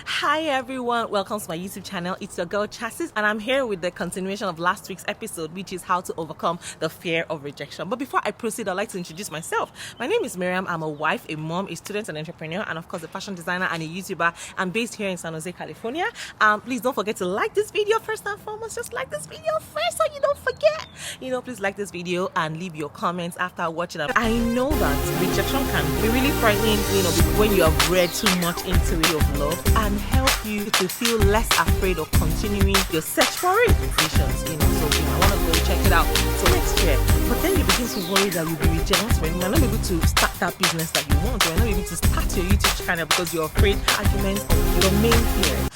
Hi everyone, welcome to my YouTube channel. It's your girl Chassis, and I'm here with the continuation of last week's episode, which is how to overcome the fear of rejection. But before I proceed, I'd like to introduce myself. My name is Miriam. I'm a wife, a mom, a student, an entrepreneur, and of course a fashion designer and a YouTuber. I'm based here in San Jose, California. Please don't forget to like this video first and foremost. Just like this video first so you don't forget. Please like this video and leave your comments after watching it. I know that rejection can be really frightening, when you have read too much into it of love, and help you to feel less afraid of continuing your search for it. So you might want to go check it out. So next year, but then you begin to worry that you'll be rejected. You might not be able to start that business that you want. You might not be able to start your YouTube channel because you're afraid arguments of your main fear.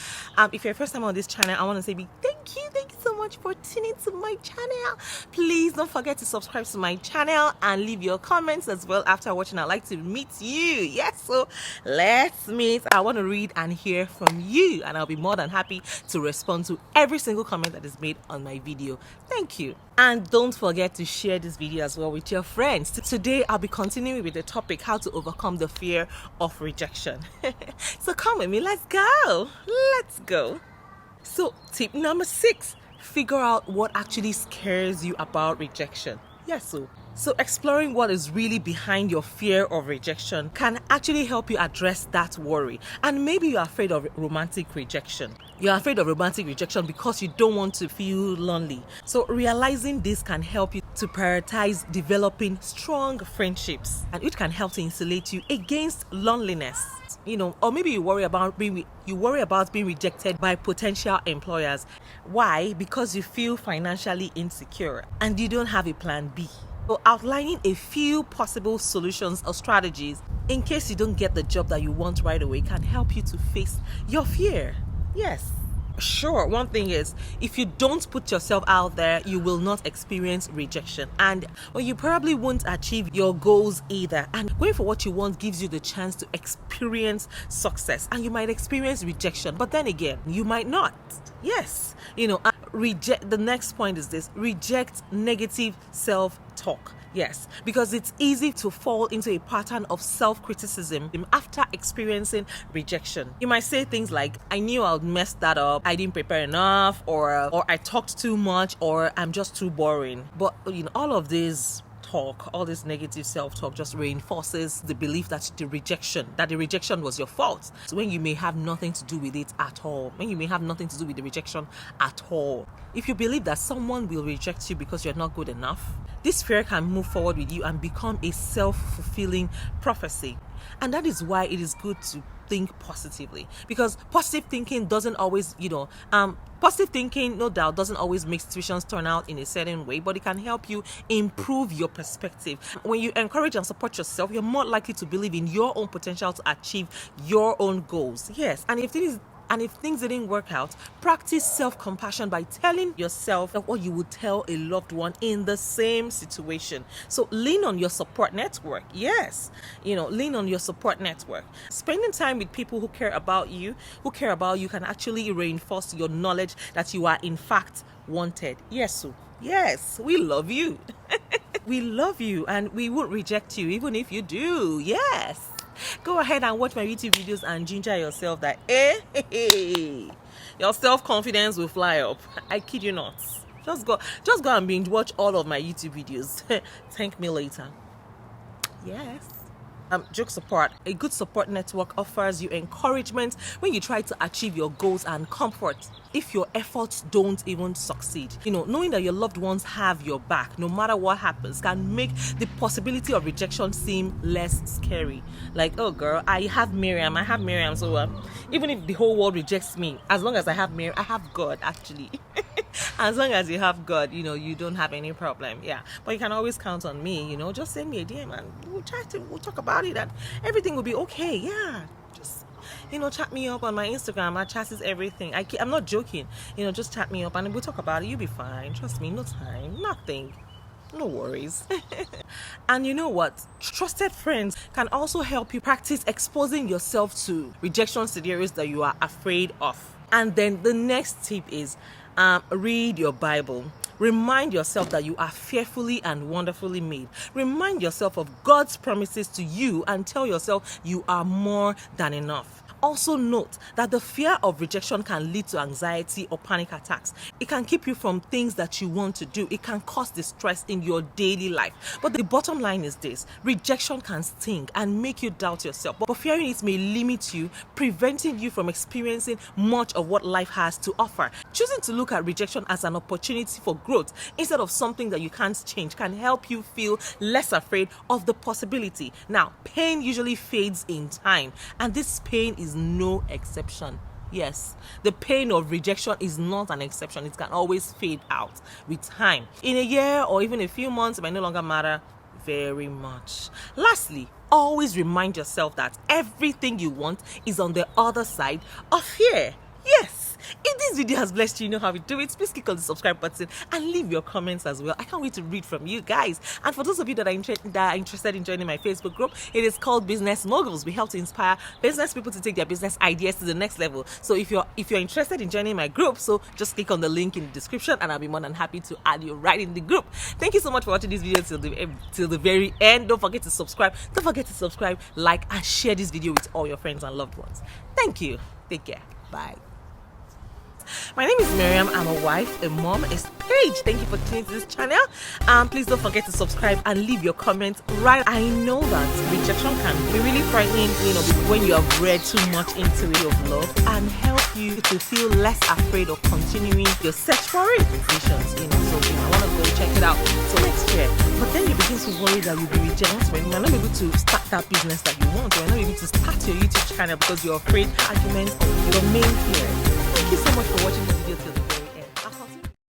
If you're first time on this channel, I want to say big thank you so much for tuning to my channel. Please don't forget to subscribe to my channel and leave your comments as well. After watching, I'd like to meet you. Yes, so let's meet. I want to read and hear from you, and I'll be more than happy to respond to every single comment that is made on my video. Thank you. And don't forget to share this video as well with your friends. Today, I'll be continuing with the topic, how to overcome the fear of rejection. So come with me, let's go. Let's go. So tip number 6, figure out what actually scares you about rejection. Yes, so exploring what is really behind your fear of rejection can actually help you address that worry. And maybe you're afraid of romantic rejection. You're afraid of romantic rejection because you don't want to feel lonely. So realizing this can help you to prioritize developing strong friendships, and it can help to insulate you against loneliness. Or maybe you worry about being rejected by potential employers. Why? Because you feel financially insecure and you don't have a plan B. So outlining a few possible solutions or strategies in case you don't get the job that you want right away can help you to face your fear. Yes. Sure, one thing is, if you don't put yourself out there, you will not experience rejection, and you probably won't achieve your goals either. And going for what you want gives you the chance to experience success, and you might experience rejection, but then again, you might not. Yes, reject. The next point is this: reject negative self-talk. Yes, because it's easy to fall into a pattern of self-criticism after experiencing rejection. You might say things like, I knew I would mess that up, I didn't prepare enough, or I talked too much, or I'm just too boring. But all of this talk, all this negative self-talk just reinforces the belief that the rejection was your fault. So when you may have nothing to do with it at all, when you may have nothing to do with the rejection at all. If you believe that someone will reject you because you're not good enough, this fear can move forward with you and become a self-fulfilling prophecy. And that is why it is good to think positively, because positive thinking doesn't always, positive thinking, no doubt, doesn't always make situations turn out in a certain way, but it can help you improve your perspective. When you encourage and support yourself, you're more likely to believe in your own potential to achieve your own goals. Yes, and if things didn't work out, practice self-compassion by telling yourself what you would tell a loved one in the same situation. So lean on your support network. Yes, lean on your support network. Spending time with people who care about you can actually reinforce your knowledge that you are in fact wanted. Yes, we love you. We love you, and we won't reject you even if you do. Yes. Go ahead and watch my YouTube videos and ginger yourself that your self-confidence will fly up. I kid you not. Just go and binge watch all of my YouTube videos. Thank me later. Yes. Joke support. A good support network offers you encouragement when you try to achieve your goals, and comfort if your efforts don't even succeed. Knowing that your loved ones have your back no matter what happens can make the possibility of rejection seem less scary. Like, oh girl, I have Miriam, so even if the whole world rejects me, as long as I have Miriam, I have God actually. As long as you have God, you don't have any problem. Yeah, but you can always count on me. Just send me a DM and we'll talk about it, and everything will be okay. Yeah, just chat me up on my Instagram. I Chassis everything. I'm not joking. Just chat me up and we'll talk about it. You'll be fine. Trust me. No time, nothing. No worries. And you know what? Trusted friends can also help you practice exposing yourself to rejection scenarios that you are afraid of. And then the next tip is read your Bible. Remind yourself that you are fearfully and wonderfully made. Remind yourself of God's promises to you and tell yourself you are more than enough. Also note that the fear of rejection can lead to anxiety or panic attacks. It can keep you from things that you want to do. It can cause distress in your daily life. But the bottom line is this: rejection can sting and make you doubt yourself. But fearing it may limit you, preventing you from experiencing much of what life has to offer. Choosing to look at rejection as an opportunity for growth instead of something that you can't change can help you feel less afraid of the possibility. Now, pain usually fades in time, and this pain is no exception. Yes, the pain of rejection is not an exception. It can always fade out with time. In a year or even a few months, it might no longer matter very much. Lastly, always remind yourself that everything you want is on the other side of fear. Yes. If this video has blessed you, you know how we do it. Please click on the subscribe button and leave your comments as well. I can't wait to read from you guys. And for those of you that are interested in joining my Facebook group, it is called Business Moguls. We help to inspire business people to take their business ideas to the next level. So if you're interested in joining my group, so just click on the link in the description and I'll be more than happy to add you right in the group. Thank you so much for watching this video till the very end. Don't forget to subscribe. Don't forget to subscribe, like, and share this video with all your friends and loved ones. Thank you. Take care. Bye. My name is Miriam. I'm a wife, a mom, a page. Thank you for tuning to this channel. Please don't forget to subscribe and leave your comments right. I know that rejection can be really frightening, when you have read too much into it of love, and help you to feel less afraid of continuing your search for it. So I want to go check it out next year. But then you begin to worry that you'll be rejected when you might not be able to start that business that you want, or you're not able to start your YouTube channel because you're afraid of arguments or your main fear. Thank you so much for watching this video till